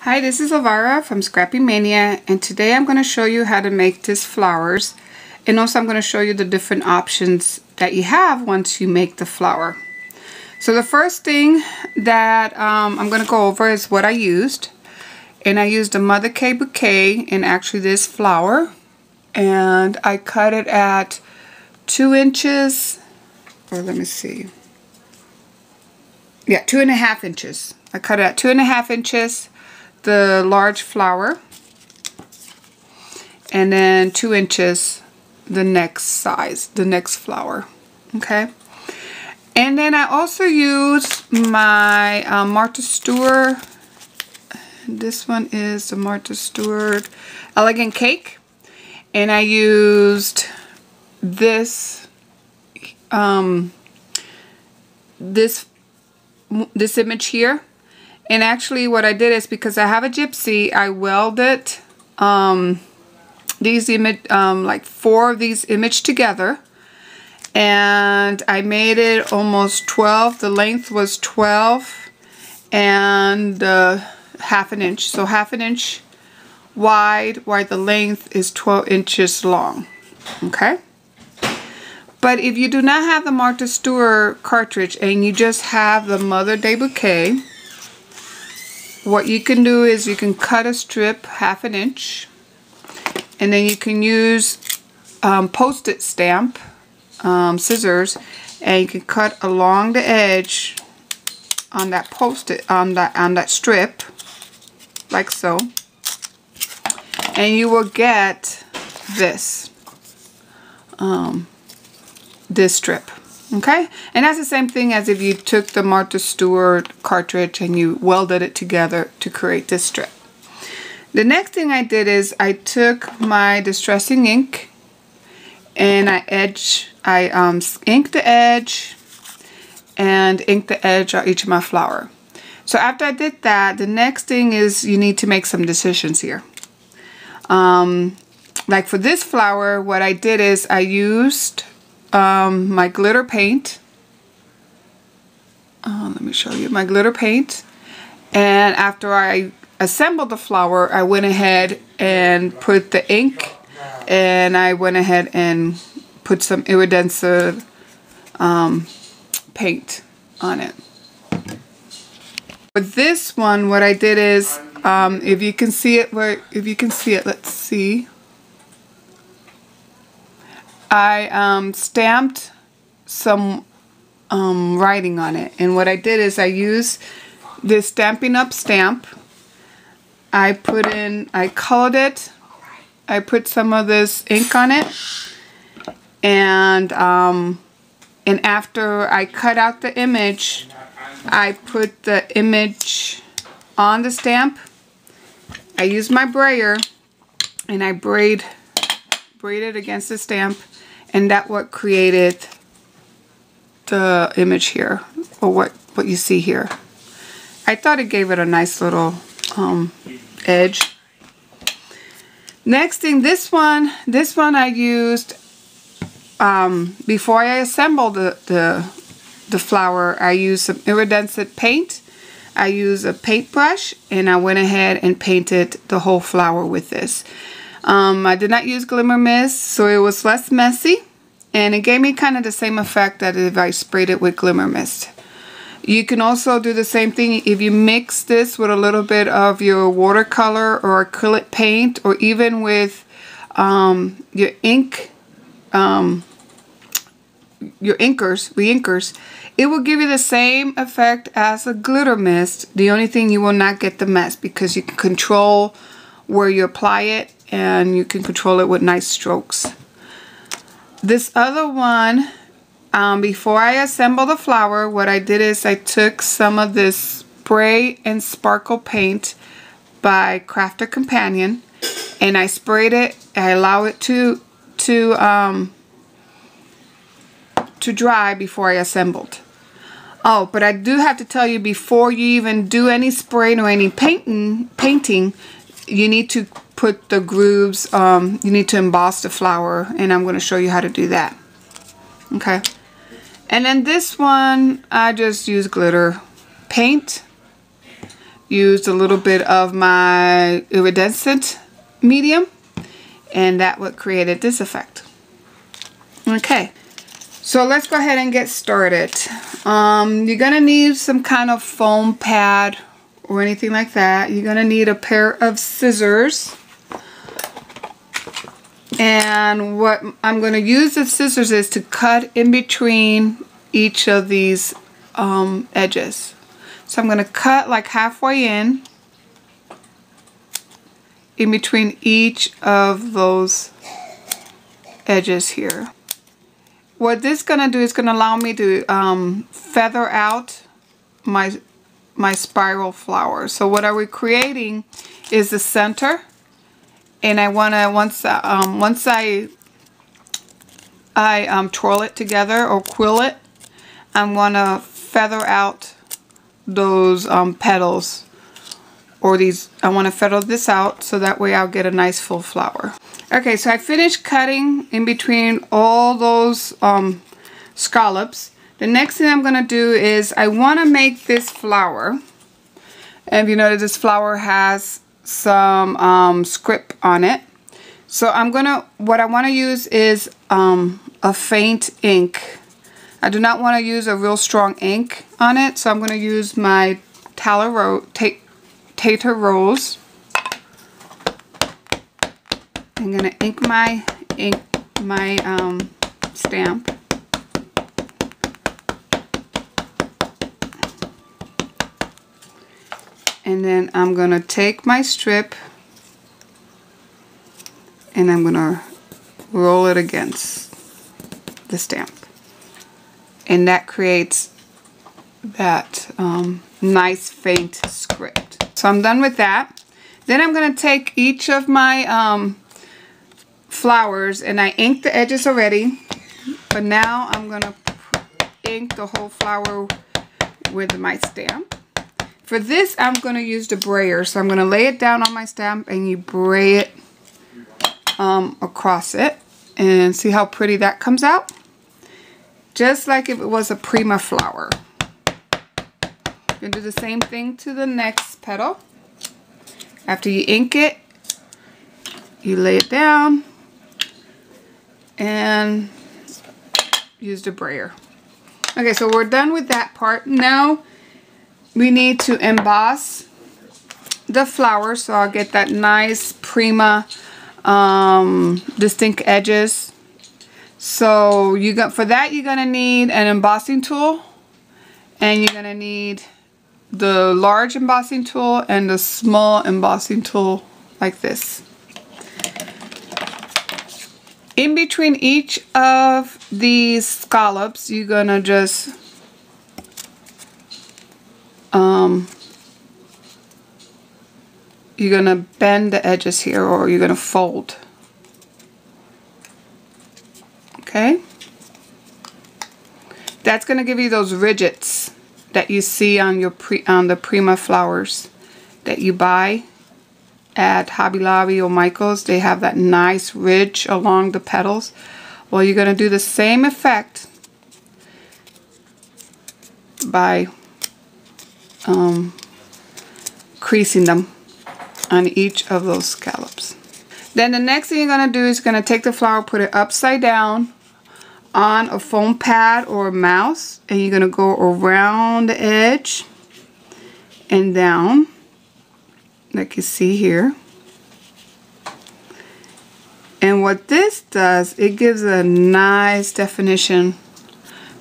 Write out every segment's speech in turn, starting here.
Hi, this is Elvira from Scrappy Mania, and today I'm going to show you how to make these flowers, and also I'm going to show you the different options that you have once you make the flower. So the first thing that I'm going to go over is what I used, and I used a Mother K bouquet in actually this flower, and I cut it at 2 inches, or let me see, yeah, 2.5 inches. I cut it at 2.5 inches. The large flower, and then 2 inches the next size, the next flower. Okay, and then I also used my Martha Stewart. This one is the Martha Stewart Elegant Cake, and I used this this image here. And actually what I did is, because I have a gypsy, I welded these like 4 of these images together, and I made it almost 12. The length was 12 and half an inch. So half an inch wide, while the length is 12 inches long. Okay? But if you do not have the Martha Stewart cartridge and you just have the Mother Day Bouquet, what you can do is you can cut a strip half an inch, and then you can use Post-it stamp scissors, and you can cut along the edge on that Post-it on that strip, like so, and you will get this this strip. Okay, and that's the same thing as if you took the Martha Stewart cartridge and you welded it together to create this strip. The next thing I did is I took my distressing ink and I inked the edge and inked the edge on each of my flower. So after I did that, the next thing is you need to make some decisions here. Like for this flower, what I did is I used my glitter paint. Let me show you my glitter paint. And after I assembled the flower, I went ahead and put the ink, and I went ahead and put some iridescent paint on it. For this one, what I did is, if you can see it, let's see. I stamped some writing on it, and what I did is I used this Stampin' Up! Stamp. I colored it. I put some of this ink on it, and after I cut out the image, I put the image on the stamp. I used my brayer, and I braided against the stamp, and that what created the image here, or what you see here. I thought it gave it a nice little edge. Next thing, this one I used before I assembled the flower. I used some iridescent paint. I used a paintbrush, and I went ahead and painted the whole flower with this. I did not use glimmer mist, so it was less messy, and it gave me kind of the same effect that if I sprayed it with glimmer mist. You can also do the same thing if you mix this with a little bit of your watercolor or acrylic paint, or even with your ink, your inkers. It will give you the same effect as a glitter mist. The only thing, you will not get the mess, because you can control where you apply it, and you can control it with nice strokes. This other one, before I assembled the flower, what I did is I took some of this Spray and Sparkle paint by Crafter Companion, and I sprayed it. I allow it to dry before I assembled. Oh, but I do have to tell you, before you even do any spraying or any painting, you need to put the grooves, you need to emboss the flower, and I'm going to show you how to do that. Okay. And then this one, I just use glitter paint used a little bit of my iridescent medium, and that what created this effect. Okay, so let's go ahead and get started. You're gonna need some kind of foam pad or anything like that. You're gonna need a pair of scissors. And what I'm going to use the scissors is to cut in between each of these edges. So I'm going to cut like halfway in between each of those edges here. What this is going to do is going to allow me to feather out my spiral flower. So what are we creating is the center. And I want to, once I twirl it together or quill it, I'm going to feather out those petals, or these, I want to feather this out so that way I'll get a nice full flower. Okay, so I finished cutting in between all those scallops. The next thing I'm going to do is I want to make this flower. And you notice this flower has some script on it. So what I want to use is a faint ink. I do not want to use a real strong ink on it, so I'm going to use my Tater Rose. I'm going to ink my stamp. And then I'm going to take my strip and I'm going to roll it against the stamp. And that creates that nice faint script. So I'm done with that. Then I'm going to take each of my flowers, and I inked the edges already. But now I'm going to ink the whole flower with my stamp. For this, I'm going to use the brayer. So I'm going to lay it down on my stamp and you bray it across it. And see how pretty that comes out? Just like if it was a prima flower. You're going to do the same thing to the next petal. After you ink it, you lay it down and use the brayer. Okay, so we're done with that part. Now we need to emboss the flower, so I'll get that nice prima distinct edges. So for that you're gonna need an embossing tool, and you're gonna need the large embossing tool and the small embossing tool like this. In between each of these scallops, you're gonna just you're gonna bend the edges here, or you're gonna fold. Okay? That's gonna give you those ridges that you see on your the Prima flowers that you buy at Hobby Lobby or Michael's. They have that nice ridge along the petals. Well, you're gonna do the same effect by creasing them on each of those scallops. Then the next thing you're going to do is going to take the flower, put it upside down on a foam pad or a mouse, and you're going to go around the edge and down like you see here. And what this does, it gives a nice definition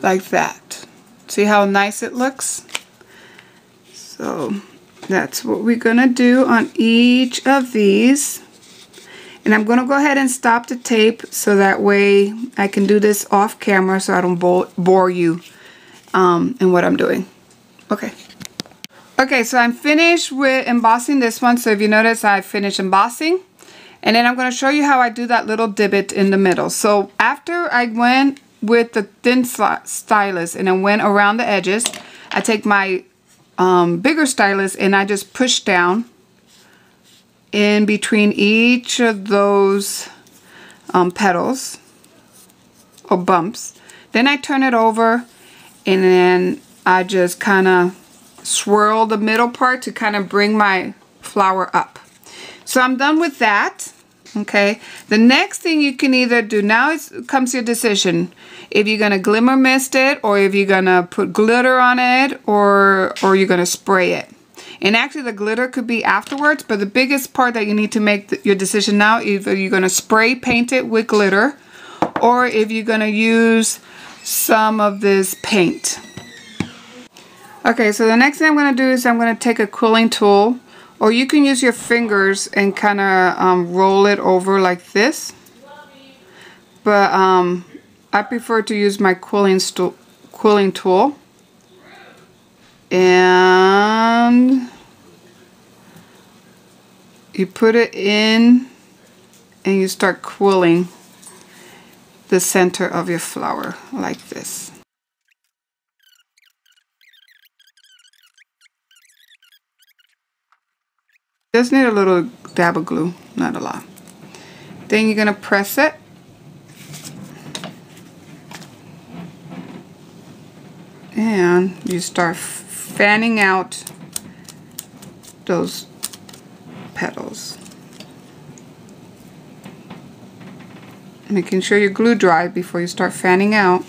like that. See how nice it looks? So that's what we're gonna do on each of these. And I'm gonna go ahead and stop the tape so that way I can do this off camera so I don't bore you in what I'm doing. Okay. Okay, so I'm finished with embossing this one. So if you notice, I finished embossing. And then I'm gonna show you how I do that little divot in the middle. So after I went with the thin stylus and I went around the edges, I take my bigger stylus and I just push down in between each of those petals or bumps. Then I turn it over and then I just kind of swirl the middle part to kind of bring my flower up. So I'm done with that. Okay, the next thing you can either do now comes your decision. If you're gonna glimmer mist it, or if you're gonna put glitter on it, or you're gonna spray it. And actually the glitter could be afterwards, but the biggest part that you need to make your decision now, either you're gonna spray paint it with glitter, or if you're gonna use some of this paint. Okay, so the next thing I'm gonna do is I'm gonna take a quilling tool, or you can use your fingers and kind of roll it over like this. But I prefer to use my quilling tool. And you put it in and you start quilling the center of your flower like this. Just need a little dab of glue, not a lot. Then you're gonna press it. And you start fanning out those petals. Making sure your glue dry before you start fanning out.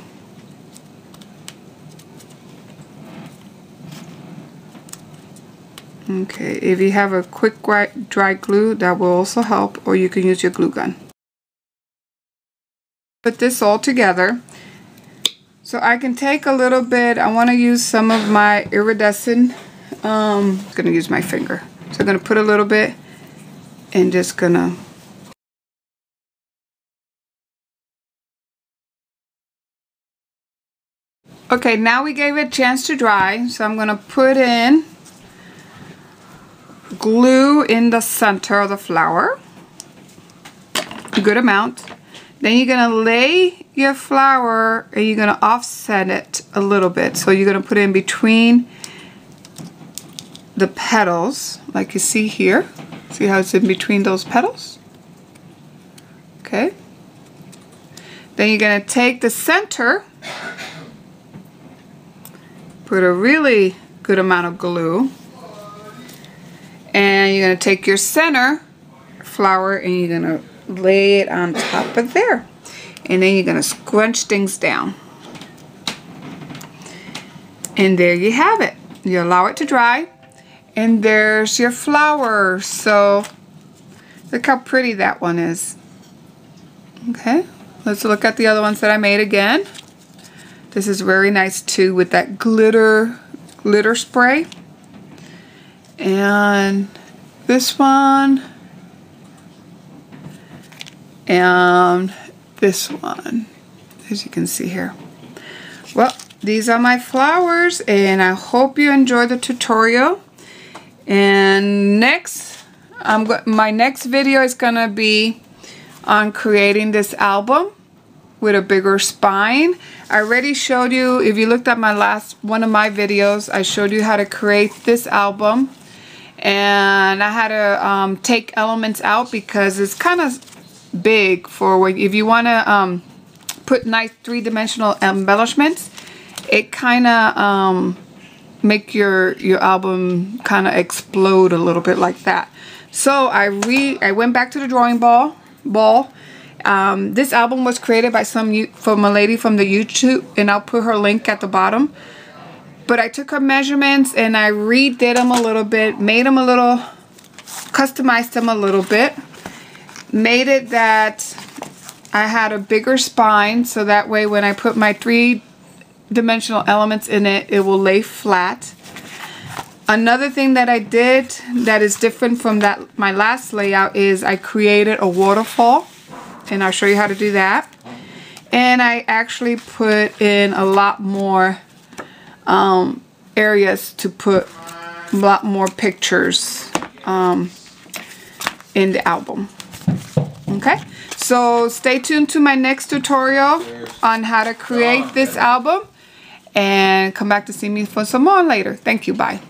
Okay, if you have a quick dry glue, that will also help, or you can use your glue gun. Put this all together. So I can take a little bit, I want to use some of my iridescent, I'm going to use my finger. So I'm going to put a little bit and just going to okay, now we gave it a chance to dry, so I'm going to put in glue in the center of the flower, a good amount. Then you're going to lay your flower and you're going to offset it a little bit. So you're going to put it in between the petals, like you see here. See how it's in between those petals? Okay. Then you're going to take the center, put a really good amount of glue, and you're going to take your center flower and you're going to lay it on top of there. And then you're going to scrunch things down. And there you have it. You allow it to dry. And there's your flower. So look how pretty that one is. Okay, let's look at the other ones that I made again. This is very nice too with that glitter spray. And this one. And this one, as you can see here. Well, these are my flowers, and I hope you enjoyed the tutorial. And next, my next video is gonna be on creating this album with a bigger spine. I already showed you, if you looked at one of my videos, I showed you how to create this album. And I had to take elements out because it's kind of big for if you want to put nice three-dimensional embellishments. It kind of make your album kind of explode a little bit like that. So I went back to the drawing ball. This album was created by from a lady from the YouTube, and I'll put her link at the bottom. But I took her measurements and I redid them a little bit, made them a little, customized them a little bit, made it that I had a bigger spine, so that way when I put my three-dimensional elements in it, it will lay flat. Another thing that I did that is different from my last layout is I created a waterfall, and I'll show you how to do that. And I actually put in a lot more areas to put a lot more pictures in the album. Okay, so stay tuned to my next tutorial on how to create this album, and come back to see me for some more later. Thank you. Bye.